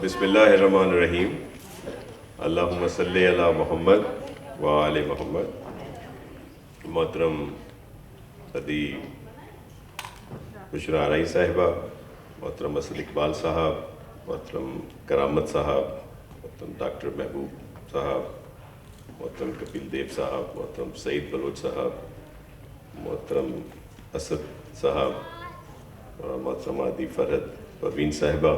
بسم اللہ الرحمن الرحیم. اللہم صلی علی محمد و آل محمد. محترم صدی بشرا آرائی صاحبہ، محترم اسد اقبال صاحب، محترم کرامت صاحب، محترم ڈاکٹر محبوب صاحب، محترم کپیل دیو صاحب، محترم سعید بلوچ صاحب، محترم اسد صاحب، محترم عادی فرحت پروین صاحبہ،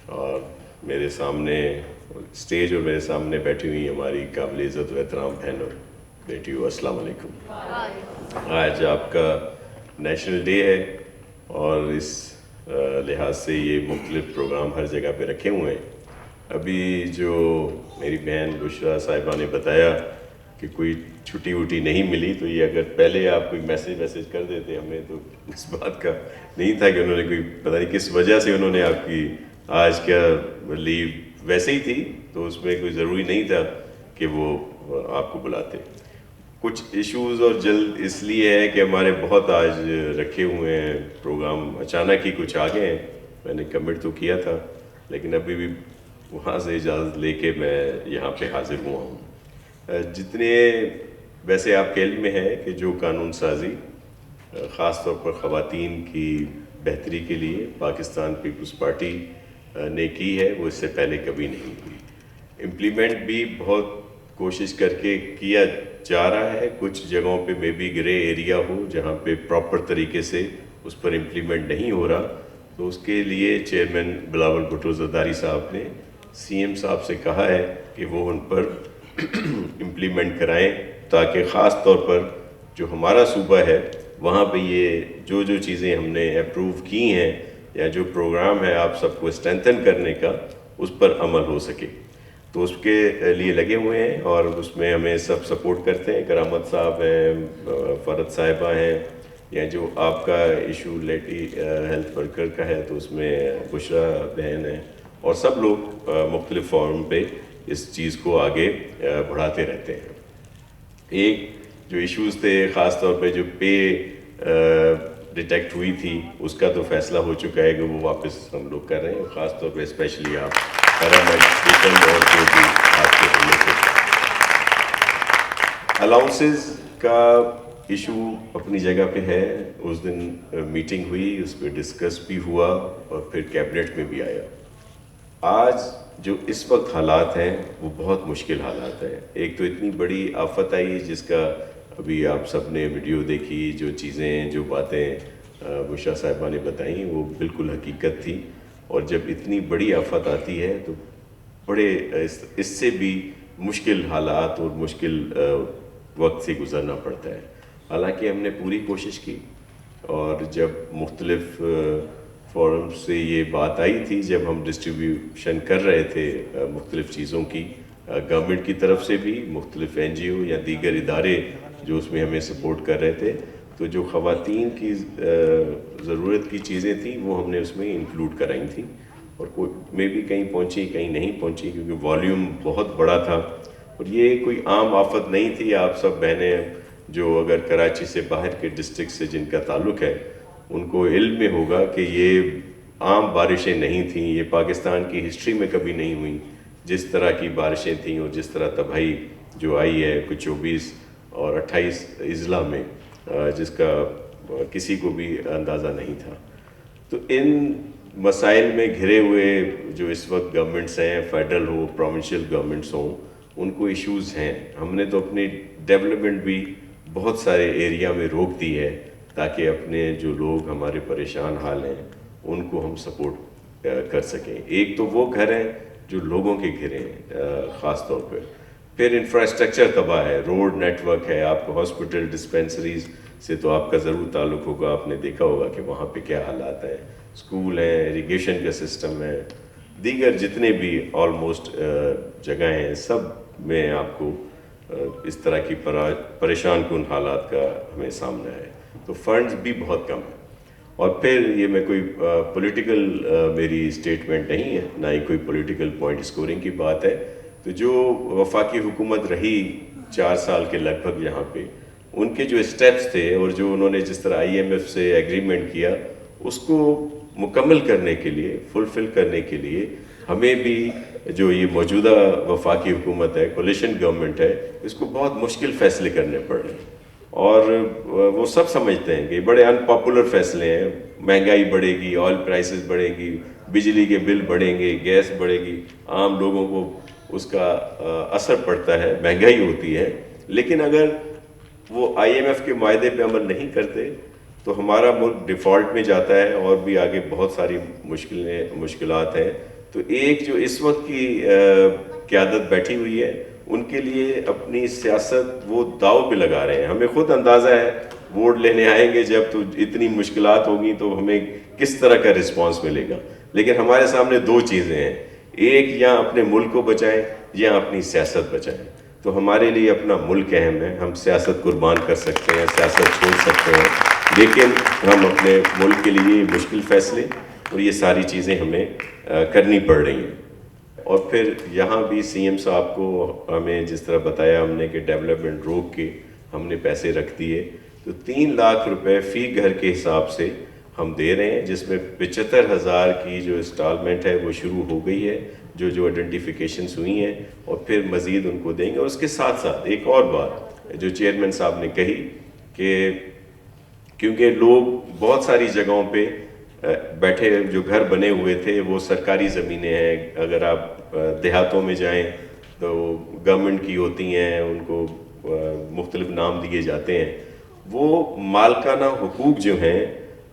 اور میرے سامنے اسٹیج اور میرے سامنے بیٹھی ہوئی ہماری قابل عزت و احترام بہن اور بیٹیوں، السلام علیکم. آج آپ کا نیشنل ڈے ہے اور اس لحاظ سے یہ مختلف پروگرام ہر جگہ پہ رکھے ہوئے ہیں. ابھی جو میری بہن بشرا صاحبہ نے بتایا کہ کوئی چھٹی وٹی نہیں ملی، تو یہ اگر پہلے آپ کوئی میسیج کر دیتے ہمیں تو اس بات کا نہیں تھا کہ انہوں نے کوئی پتہ نہیں کس وجہ سے انہوں نے آپ کی آج کیا لیو ویسے ہی تھی، تو اس میں کوئی ضروری نہیں تھا کہ وہ آپ کو بلاتے. کچھ ایشوز اور جلد اس لیے ہے کہ ہمارے بہت آج رکھے ہوئے ہیں پروگرام، اچانک ہی کچھ آ گئے ہیں. میں نے کمٹ تو کیا تھا لیکن ابھی بھی وہاں سے اجازت لے کے میں یہاں پہ حاضر ہوا ہوں. جتنے ویسے آپ کے علم میں ہے کہ جو قانون سازی خاص طور پر خواتین کی بہتری کے لیے پاکستان پیپلز پارٹی نے کی ہے، وہ اس سے پہلے کبھی نہیں ہوئی. امپلیمنٹ بھی بہت کوشش کر کے کیا جا رہا ہے. کچھ جگہوں پہ میں بھی گرے ایریا ہو جہاں پہ پراپر طریقے سے اس پر امپلیمنٹ نہیں ہو رہا، تو اس کے لیے چیئرمین بلاول بھٹو زرداری صاحب نے سی ایم صاحب سے کہا ہے کہ وہ ان پر امپلیمنٹ کرائیں، تاکہ خاص طور پر جو ہمارا صوبہ ہے وہاں پہ یہ جو چیزیں ہم نے اپروو کی ہیں یا جو پروگرام ہے آپ سب کو اسٹرینتھن کرنے کا، اس پر عمل ہو سکے. تو اس کے لیے لگے ہوئے ہیں اور اس میں ہمیں سب سپورٹ کرتے ہیں. کرامت صاحب ہیں، فرحت صاحبہ ہیں، یا جو آپ کا ایشو لیٹی ہیلتھ ورکر کا ہے تو اس میں بشرا بہن ہے، اور سب لوگ مختلف فورم پہ اس چیز کو آگے بڑھاتے رہتے ہیں. ایک جو ایشوز تھے خاص طور پہ جو پے ڈیٹیکٹ ہوئی تھی، اس کا تو فیصلہ ہو چکا ہے کہ وہ واپس ہم لوگ کر رہے ہیں. خاص طور پہ اسپیشلی آپ کرم ایجوکیشن اور جو بھی آپ کے الاؤنسز کا ایشو اپنی جگہ پہ ہے. اس دن میٹنگ ہوئی، اس پہ ڈسکس بھی ہوا اور پھر کیبنٹ میں بھی آیا. آج جو اس وقت حالات ہیں وہ بہت مشکل حالات ہیں. ایک تو اتنی بڑی آفت آئی جس کا ابھی آپ سب نے ویڈیو دیکھی، جو چیزیں جو باتیں بشرا صاحبہ نے بتائیں وہ بالکل حقیقت تھی. اور جب اتنی بڑی آفت آتی ہے تو بڑے اس سے بھی مشکل حالات اور مشکل وقت سے گزرنا پڑتا ہے. حالانکہ ہم نے پوری کوشش کی، اور جب مختلف فورم سے یہ بات آئی تھی، جب ہم ڈسٹریبیوشن کر رہے تھے مختلف چیزوں کی گورنمنٹ کی طرف سے بھی، مختلف این جی او یا دیگر ادارے جو اس میں ہمیں سپورٹ کر رہے تھے، تو جو خواتین کی ضرورت کی چیزیں تھیں وہ ہم نے اس میں انکلوڈ کرائی تھیں. اور میں بھی کہیں پہنچی کہیں نہیں پہنچی، کیونکہ والیوم بہت بڑا تھا. اور یہ کوئی عام آفت نہیں تھی. آپ سب بہنیں جو اگر کراچی سے باہر کے ڈسٹرکٹ سے جن کا تعلق ہے ان کو علم میں ہوگا کہ یہ عام بارشیں نہیں تھیں. یہ پاکستان کی ہسٹری میں کبھی نہیں ہوئیں جس طرح کی بارشیں تھیں اور جس طرح تباہی جو آئی ہے کچھ 24 اور 28 اضلاع میں، جس کا کسی کو بھی اندازہ نہیں تھا. تو ان مسائل میں گھرے ہوئے جو اس وقت گورنمنٹس ہیں، فیڈرل ہو، پروونشل گورنمنٹس ہوں، ان کو ایشوز ہیں. ہم نے تو اپنی ڈیولپمنٹ بھی بہت سارے ایریا میں روک دی ہے تاکہ اپنے جو لوگ ہمارے پریشان حال ہیں ان کو ہم سپورٹ کر سکیں. ایک تو وہ گھر ہیں جو لوگوں کے گھر ہیں خاص طور پہ. پھر انفراسٹرکچر تباہ ہے، روڈ نیٹ ورک ہے. آپ کو ہاسپٹل ڈسپینسریز سے تو آپ کا ضرور تعلق ہوگا، آپ نے دیکھا ہوگا کہ وہاں پہ کیا حالات ہیں. اسکول ہیں، اریگیشن کا سسٹم ہے، دیگر جتنے بھی آلموسٹ جگہیں ہیں، سب میں آپ کو اس طرح کی پریشان کن حالات کا ہمیں سامنا ہے. تو فنڈز بھی بہت کم ہیں. اور پھر یہ میں کوئی پولیٹیکل میری اسٹیٹمنٹ نہیں ہے، نہ ہی کوئی پولیٹیکل پوائنٹ اسکورنگ کی بات ہے. تو جو وفاقی حکومت رہی 4 سال کے لگ بھگ یہاں پہ، ان کے جو اسٹیپس تھے اور جو انہوں نے جس طرح آئی ایم ایف سے ایگریمنٹ کیا، اس کو مکمل کرنے کے لیے، فلفل کرنے کے لیے ہمیں بھی جو یہ موجودہ وفاقی حکومت ہے، کولیشن گورنمنٹ ہے، اس کو بہت مشکل فیصلے کرنے پڑ رہے ہیں، اور وہ سب سمجھتے ہیں کہ بڑے ان پاپولر فیصلے ہیں، مہنگائی بڑھے گی، آئل پرائسز بڑھیں گی، بجلی کے بل بڑھیں گے، گیس بڑھے گی، عام لوگوں کو اس کا اثر پڑتا ہے، مہنگائی ہوتی ہے. لیکن اگر وہ IMF کے معاہدے پہ عمل نہیں کرتے تو ہمارا ملک ڈیفالٹ میں جاتا ہے، اور بھی آگے بہت ساری مشکلات ہیں. تو ایک جو اس وقت کی قیادت بیٹھی ہوئی ہے، ان کے لیے اپنی سیاست وہ داؤ پہ لگا رہے ہیں. ہمیں خود اندازہ ہے ووٹ لینے آئیں گے جب تو اتنی مشکلات ہوگی تو ہمیں کس طرح کا رسپانس ملے گا. لیکن ہمارے سامنے دو چیزیں ہیں، ایک یا اپنے ملک کو بچائیں یا اپنی سیاست بچائیں. تو ہمارے لیے اپنا ملک اہم ہے. ہم سیاست قربان کر سکتے ہیں، سیاست چھوڑ سکتے ہیں، لیکن ہم اپنے ملک کے لیے مشکل فیصلے اور یہ ساری چیزیں ہمیں کرنی پڑ رہی ہیں. اور پھر یہاں بھی CM صاحب کو ہمیں جس طرح بتایا ہم نے کہ ڈیولپمنٹ روک کے ہم نے پیسے رکھ دیے، تو 3 لاکھ روپے فی گھر کے حساب سے ہم دے رہے ہیں، جس میں 75,000 کی جو انسٹالمنٹ ہے وہ شروع ہو گئی ہے، جو آئیڈینٹیفیکیشنز ہوئی ہیں، اور پھر مزید ان کو دیں گے. اور اس کے ساتھ ساتھ ایک اور بات جو چیئرمین صاحب نے کہی کہ کیونکہ لوگ بہت ساری جگہوں پہ بیٹھے، جو گھر بنے ہوئے تھے وہ سرکاری زمینیں ہیں، اگر آپ دیہاتوں میں جائیں تو گورنمنٹ کی ہوتی ہیں، ان کو مختلف نام دیے جاتے ہیں. وہ مالکانہ حقوق جو ہیں،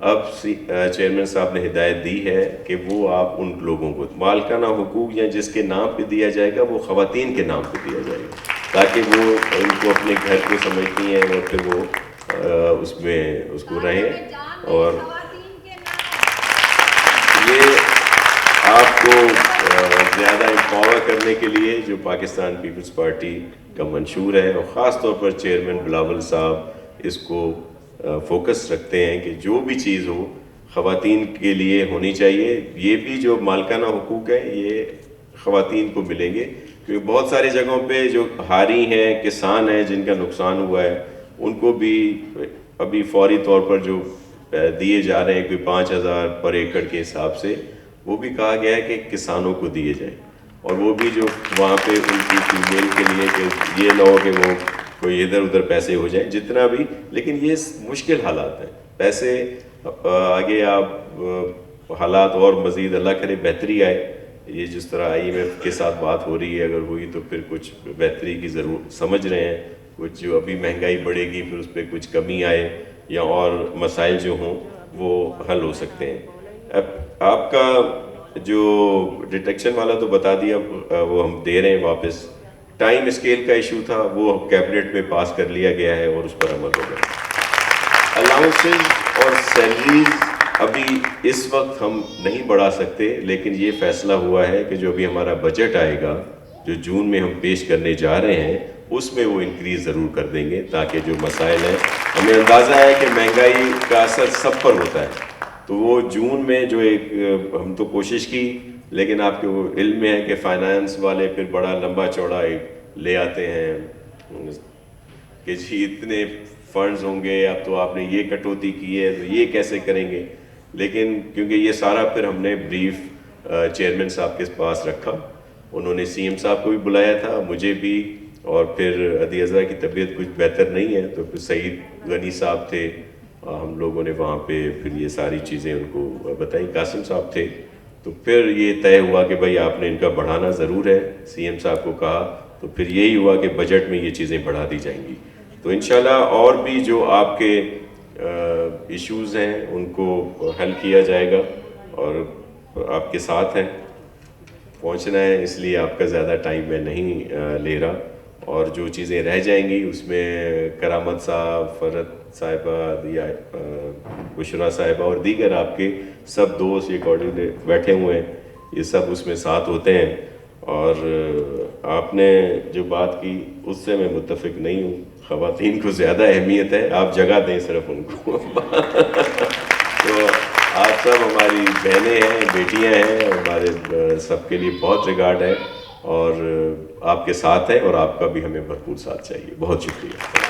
اب چیئرمین صاحب نے ہدایت دی ہے کہ وہ آپ ان لوگوں کو مالکانہ حقوق یا جس کے نام پہ دیا جائے گا وہ خواتین کے نام پہ دیا جائے گا، تاکہ وہ ان کو اپنے گھر کو سمجھتی ہیں اور پھر وہ اس میں اس کو رہیں. اور یہ آپ کو زیادہ امپاور کرنے کے لیے جو پاکستان پیپلز پارٹی کا منشور ہے، اور خاص طور پر چیئرمین بلاول صاحب اس کو فوکس رکھتے ہیں کہ جو بھی چیز ہو خواتین کے لیے ہونی چاہیے. یہ بھی جو مالکانہ حقوق ہیں یہ خواتین کو ملیں گے، کیونکہ بہت ساری جگہوں پہ جو ہاری ہیں، کسان ہیں جن کا نقصان ہوا ہے، ان کو بھی ابھی فوری طور پر جو دیے جا رہے ہیں کوئی 5,000 پر ایکڑ کے حساب سے، وہ بھی کہا گیا ہے کہ کسانوں کو دیے جائیں. اور وہ بھی جو وہاں پہ ان کی فیمیل کے لیے کہ یہ نہ ہو کہ وہ کوئی ادھر ادھر پیسے ہو جائیں جتنا بھی. لیکن یہ مشکل حالات ہیں، پیسے آگے آپ حالات اور مزید اللہ کرے بہتری آئے. یہ جس طرح IMF کے ساتھ بات ہو رہی ہے، اگر ہوئی تو پھر کچھ بہتری کی ضرور سمجھ رہے ہیں، کچھ جو ابھی مہنگائی بڑھے گی پھر اس پہ کچھ کمی آئے یا اور مسائل جو ہوں وہ حل ہو سکتے ہیں. اب آپ کا جو ڈیٹیکشن والا تو بتا دیا، وہ ہم دے رہے ہیں واپس. ٹائم اسکیل کا ایشو تھا، وہ کیبنٹ میں پاس کر لیا گیا ہے اور اس پر عمل ہو گیا. الاؤنسز اور سیلریز ابھی اس وقت ہم نہیں بڑھا سکتے، لیکن یہ فیصلہ ہوا ہے کہ جو ابھی ہمارا بجٹ آئے گا، جو جون میں ہم پیش کرنے جا رہے ہیں، اس میں وہ انکریز ضرور کر دیں گے، تاکہ جو مسائل ہیں، ہمیں اندازہ ہے کہ مہنگائی کا اثر سب پر ہوتا ہے، تو وہ جون میں جو ایک ہم تو کوشش کی، لیکن آپ کے وہ علم میں ہے کہ فائنانس والے پھر بڑا لمبا چوڑا ایک لے آتے ہیں کہ جی اتنے فنڈز ہوں گے، اب تو آپ نے یہ کٹوتی کی ہے تو یہ کیسے کریں گے. لیکن کیونکہ یہ سارا پھر ہم نے بریف چیئرمین صاحب کے پاس رکھا، انہوں نے CM صاحب کو بھی بلایا تھا، مجھے بھی، اور پھر عدی اضرا کی طبیعت کچھ بہتر نہیں ہے تو پھر سعید غنی صاحب تھے، ہم لوگوں نے وہاں پہ پھر یہ ساری چیزیں ان کو بتائیں، قاسم صاحب تھے، تو پھر یہ طے ہوا کہ بھائی آپ نے ان کا بڑھانا ضرور ہے. CM صاحب کو کہا تو پھر یہی ہوا کہ بجٹ میں یہ چیزیں بڑھا دی جائیں گی. تو انشاءاللہ اور بھی جو آپ کے ایشوز ہیں ان کو حل کیا جائے گا، اور آپ کے ساتھ ہیں. پہنچنا ہے اس لیے آپ کا زیادہ ٹائم میں نہیں لے رہا، اور جو چیزیں رہ جائیں گی اس میں کرامت صاحب، فرحت صاحبہ یا بشرا صاحبہ اور دیگر آپ کے سب دوست یہ کوآرڈینیٹر بیٹھے ہوئے ہیں، یہ سب اس میں ساتھ ہوتے ہیں. اور آپ نے جو بات کی اس سے میں متفق نہیں ہوں، خواتین کو زیادہ اہمیت ہے، آپ جگہ دیں صرف ان کو. تو آپ سب ہماری بہنیں ہیں، بیٹیاں ہیں، ہمارے سب کے لیے بہت ریگارڈ ہے، اور آپ کے ساتھ ہیں، اور آپ کا بھی ہمیں بھرپور ساتھ چاہیے. بہت شکریہ.